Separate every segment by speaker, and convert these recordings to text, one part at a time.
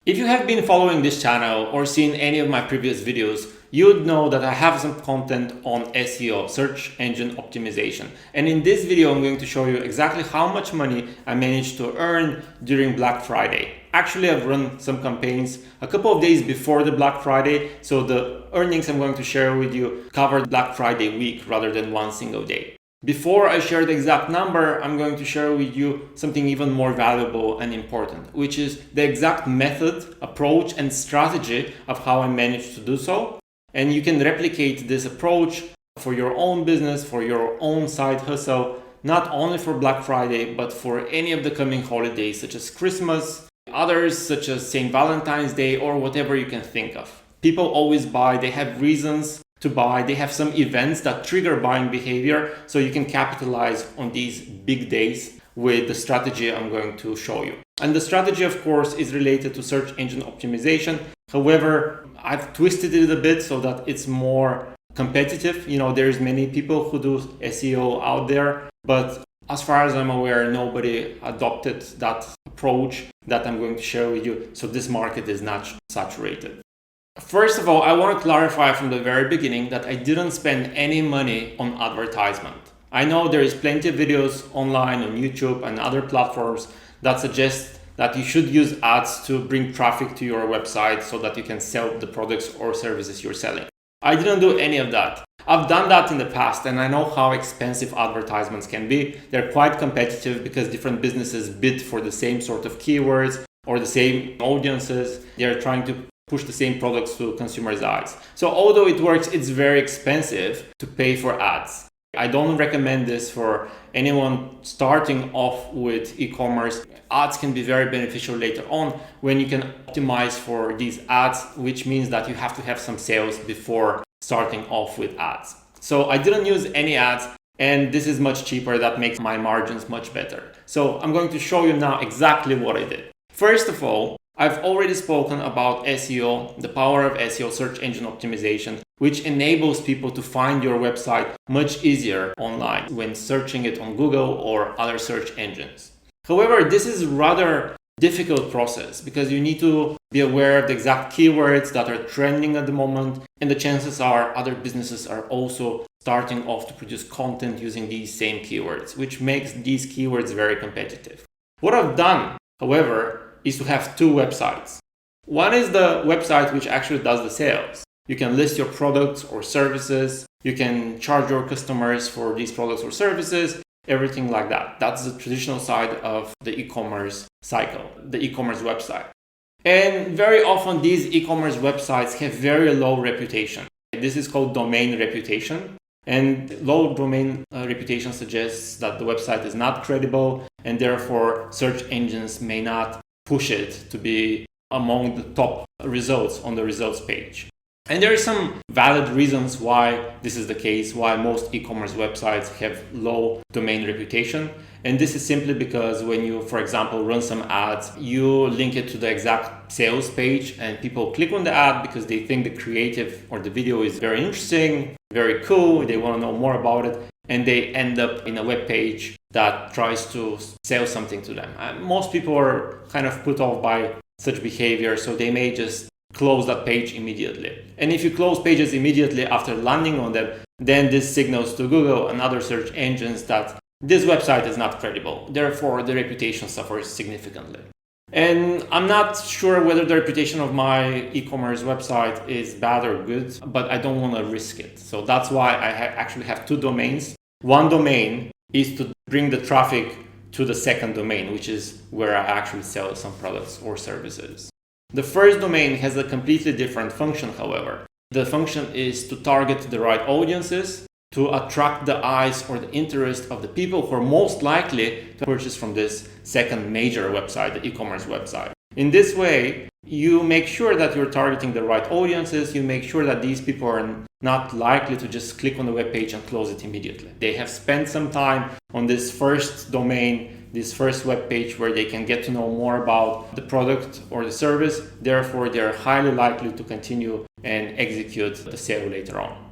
Speaker 1: If you have been following this channel or seen any of my previous videos, you would know that I have some content on SEO, search engine optimization. And in this video, I'm going to show you exactly how much money I managed to earn during Black Friday. Actually, I've run some campaigns a couple of days before the Black Friday, so the earnings I'm going to share with you covered Black Friday week rather than one single day. Before I share the exact number, I'm going to share with you something even more valuable and important, which is the exact method, approach, and strategy of how I managed to do so. And you can replicate this approach for your own business, for your own side hustle, not only for Black Friday, but for any of the coming holidays, such as Christmas, others such as St. Valentine's Day, or whatever you can think of. People always buy, they have reasons to buy, they have some events that trigger buying behavior, so you can capitalize on these big days with the strategy I'm going to show you. And the strategy, of course, is related to search engine optimization. However, I've twisted it a bit so that it's more competitive. There's many people who do SEO out there, but as far as I'm aware, nobody adopted that approach that I'm going to share with you. So this market is not saturated. First of all, I want to clarify from the very beginning that I didn't spend any money on advertisement. I know there is plenty of videos online on YouTube and other platforms that suggest that you should use ads to bring traffic to your website so that you can sell the products or services you're selling. I didn't do any of that. I've done that in the past, and I know how expensive advertisements can be. They're quite competitive because different businesses bid for the same sort of keywords or the same audiences. They're trying to push the same products to consumers' eyes. So although it works, it's very expensive to pay for ads. I don't recommend this for anyone starting off with e-commerce. Ads can be very beneficial later on when you can optimize for these ads, which means that you have to have some sales before starting off with ads. So I didn't use any ads, and this is much cheaper. That makes my margins much better. So I'm going to show you now exactly what I did. First of all, I've already spoken about SEO, the power of SEO, search engine optimization, which enables people to find your website much easier online when searching it on Google or other search engines. However, this is a rather difficult process because you need to be aware of the exact keywords that are trending at the moment, and the chances are other businesses are also starting off to produce content using these same keywords, which makes these keywords very competitive. What I've done, however, is to have two websites. One is the website which actually does the sales. You can list your products or services. You can charge your customers for these products or services, everything like that. That's the traditional side of the e-commerce cycle, the e-commerce website. And very often these e-commerce websites have very low reputation. This is called domain reputation. And low domain reputation suggests that the website is not credible, and therefore search engines may not push it to be among the top results on the results page. And there are some valid reasons why this is the case, why most e-commerce websites have low domain reputation. And this is simply because when you, for example, run some ads, you link it to the exact sales page and people click on the ad because they think the creative or the video is very interesting, very cool, they want to know more about it, and they end up in a web page that tries to sell something to them. And most people are kind of put off by such behavior, so they may just close that page immediately. And if you close pages immediately after landing on them, then this signals to Google and other search engines that this website is not credible. Therefore, the reputation suffers significantly. And I'm not sure whether the reputation of my e-commerce website is bad or good, but I don't want to risk it. So that's why I actually have two domains. One domain is to bring the traffic to the second domain, which is where I actually sell some products or services. The first domain has a completely different function, however. The function is to target the right audiences, to attract the eyes or the interest of the people who are most likely to purchase from this second major website, the e-commerce website. In this way, you make sure that you're targeting the right audiences. You make sure that these people are not likely to just click on the web page and close it immediately. They have spent some time on this first domain, this first web page where they can get to know more about the product or the service. Therefore, they're highly likely to continue and execute the sale later on.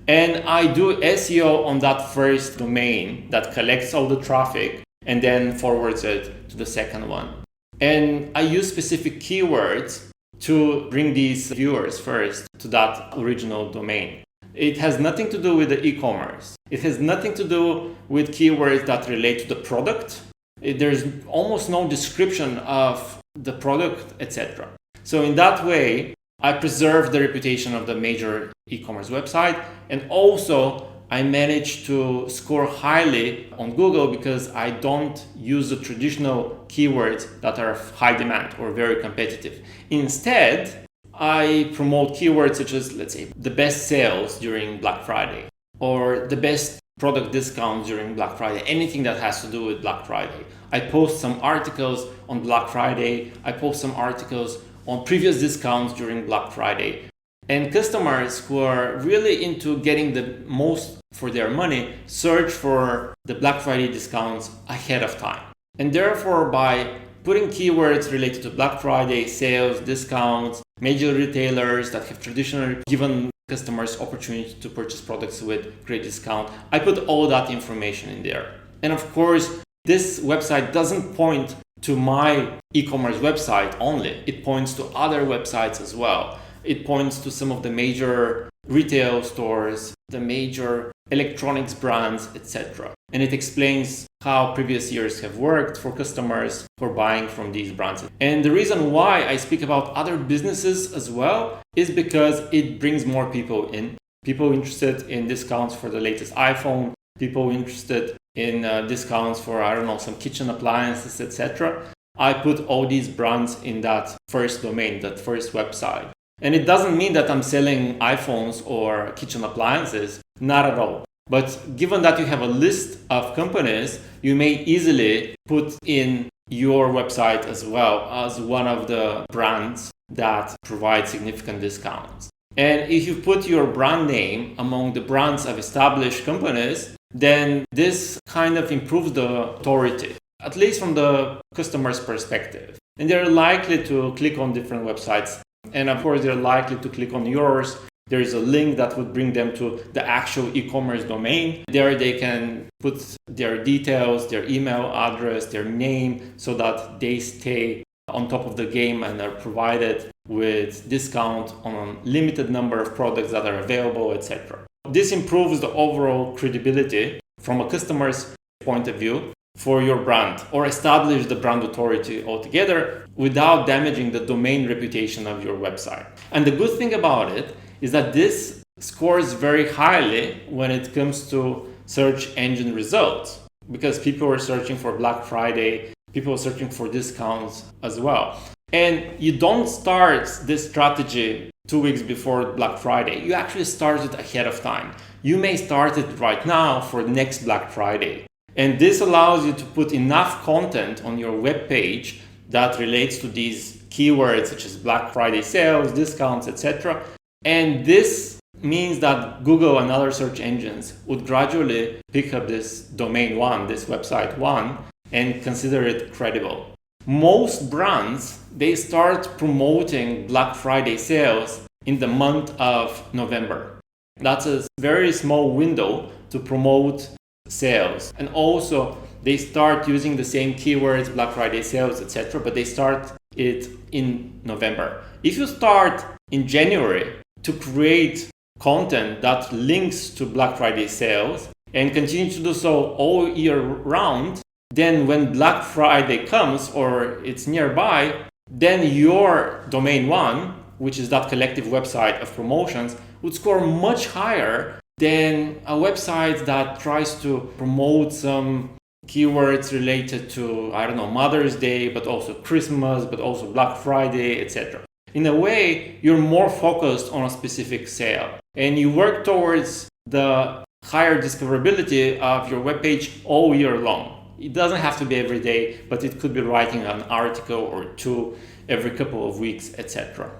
Speaker 1: And I do SEO on that first domain that collects all the traffic and then forwards it to the second one. And I use specific keywords to bring these viewers first to that original domain. It has nothing to do with the e-commerce. It has nothing to do with keywords that relate to the product. There's almost no description of the product, etc. So in that way, I preserve the reputation of the major e-commerce website, and also I manage to score highly on Google because I don't use the traditional keywords that are of high demand or very competitive. Instead, I promote keywords such as, let's say, the best sales during Black Friday or the best product discounts during Black Friday, anything that has to do with Black Friday. I post some articles on Black Friday. I post some articles on previous discounts during Black Friday. And customers who are really into getting the most for their money search for the Black Friday discounts ahead of time. And therefore, by putting keywords related to Black Friday, sales, discounts, major retailers that have traditionally given customers opportunity to purchase products with great discount, I put all that information in there. And of course, this website doesn't point to my e-commerce website only. It points to other websites as well. It points to some of the major retail stores, the major electronics brands, etc. And it explains how previous years have worked for customers for buying from these brands. And the reason why I speak about other businesses as well is because it brings more people in. People interested in discounts for the latest iPhone, people interested in discounts for, I don't know, some kitchen appliances, etc. I put all these brands in that first domain, that first website. And it doesn't mean that I'm selling iPhones or kitchen appliances, not at all. But given that you have a list of companies, you may easily put in your website as well as one of the brands that provide significant discounts. And if you put your brand name among the brands of established companies, then this kind of improves the authority, at least from the customer's perspective. And they're likely to click on different websites. And of course, they're likely to click on yours. There is a link that would bring them to the actual e-commerce domain. There they can put their details, their email address, their name, so that they stay on top of the game and are provided with discount on a limited number of products that are available, etc. This improves the overall credibility from a customer's point of view for your brand, or establish the brand authority altogether without damaging the domain reputation of your website. And the good thing about it is that this scores very highly when it comes to search engine results, because people are searching for Black Friday, people are searching for discounts as well. And you don't start this strategy 2 weeks before Black Friday. You actually start it ahead of time. You may start it right now for next Black Friday. And this allows you to put enough content on your web page that relates to these keywords such as Black Friday sales, discounts, etc. And this means that Google and other search engines would gradually pick up this domain one, this website one, and consider it credible. Most brands, they start promoting Black Friday sales in the month of November. That's a very small window to promote sales. And also they start using the same keywords, Black Friday sales, etc., but they start it in November. If you start in January to create content that links to Black Friday sales and continue to do so all year round, then when Black Friday comes or it's nearby, then your domain one, which is that collective website of promotions, would score much higher than a website that tries to promote some keywords related to, I don't know, Mother's Day, but also Christmas, but also Black Friday, etc. In a way, you're more focused on a specific sale and you work towards the higher discoverability of your webpage all year long. It doesn't have to be every day, but it could be writing an article or two every couple of weeks, etc.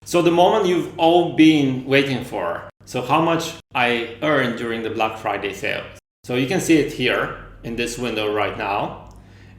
Speaker 1: So the moment you've all been waiting for. So how much I earned during the Black Friday sales. So you can see it here in this window right now.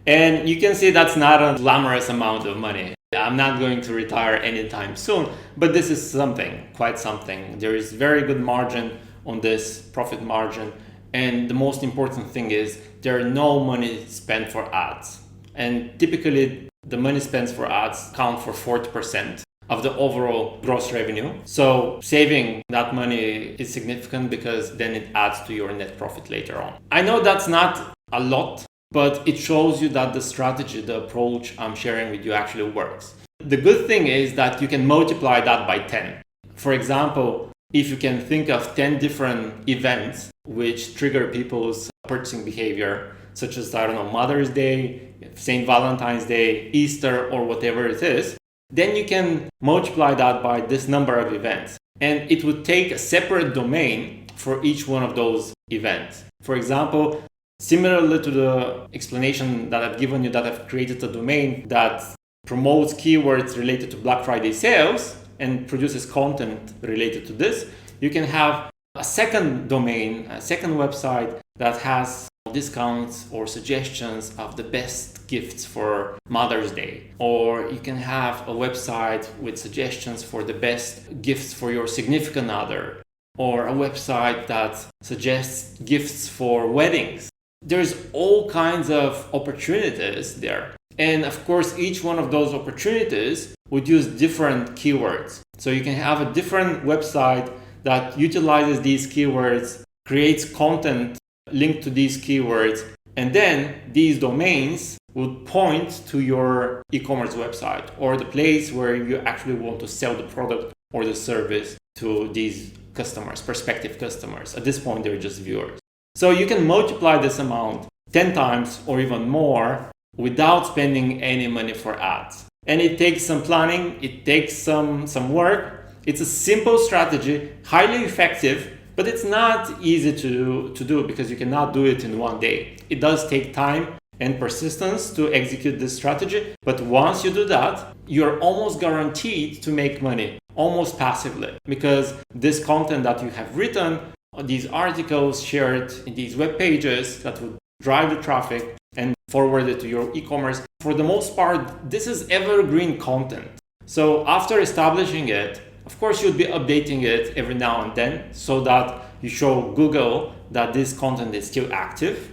Speaker 1: And you can see that's not a glamorous amount of money. I'm not going to retire anytime soon, but this is something, quite something. There is very good margin on this, profit margin. And the most important thing is there are no money spent for ads. And typically the money spent for ads count for 40% of the overall gross revenue. So saving that money is significant because then it adds to your net profit later on. I know that's not a lot, but it shows you that the strategy, the approach I'm sharing with you actually works. The good thing is that you can multiply that by 10. For example, if you can think of 10 different events which trigger people's purchasing behavior, such as, I don't know, Mother's Day, St. Valentine's Day, Easter, or whatever it is, then you can multiply that by this number of events. And it would take a separate domain for each one of those events. For example, similarly to the explanation that I've given you, that I've created a domain that promotes keywords related to Black Friday sales and produces content related to this, you can have a second domain, a second website that has discounts or suggestions of the best gifts for Mother's Day. Or you can have a website with suggestions for the best gifts for your significant other, or a website that suggests gifts for weddings. There's all kinds of opportunities there. And of course, each one of those opportunities would use different keywords. So you can have a different website that utilizes these keywords, creates content linked to these keywords, and then these domains would point to your e-commerce website or the place where you actually want to sell the product or the service to these customers, prospective customers. At this point, they're just viewers. So you can multiply this amount 10 times or even more without spending any money for ads. And it takes some planning, it takes some work. It's a simple strategy, highly effective, but it's not easy to do because you cannot do it in one day. It does take time and persistence to execute this strategy, but once you do that, you're almost guaranteed to make money, almost passively, because this content that you have written, these articles shared in these web pages that would drive the traffic and forward it to your e-commerce, for the most part, this is evergreen content. So after establishing it, of course, you'll be updating it every now and then so that you show Google that this content is still active.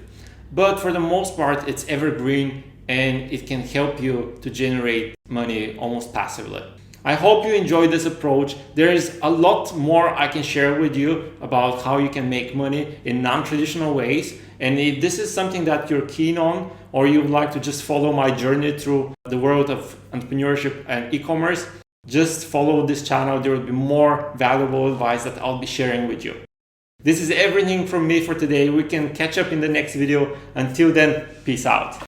Speaker 1: But for the most part, it's evergreen and it can help you to generate money almost passively. I hope you enjoyed this approach. There is a lot more I can share with you about how you can make money in non-traditional ways. And if this is something that you're keen on, or you would like to just follow my journey through the world of entrepreneurship and e-commerce, just follow this channel. There will be more valuable advice that I'll be sharing with you. This is everything from me for today. We can catch up in the next video. Until then, peace out.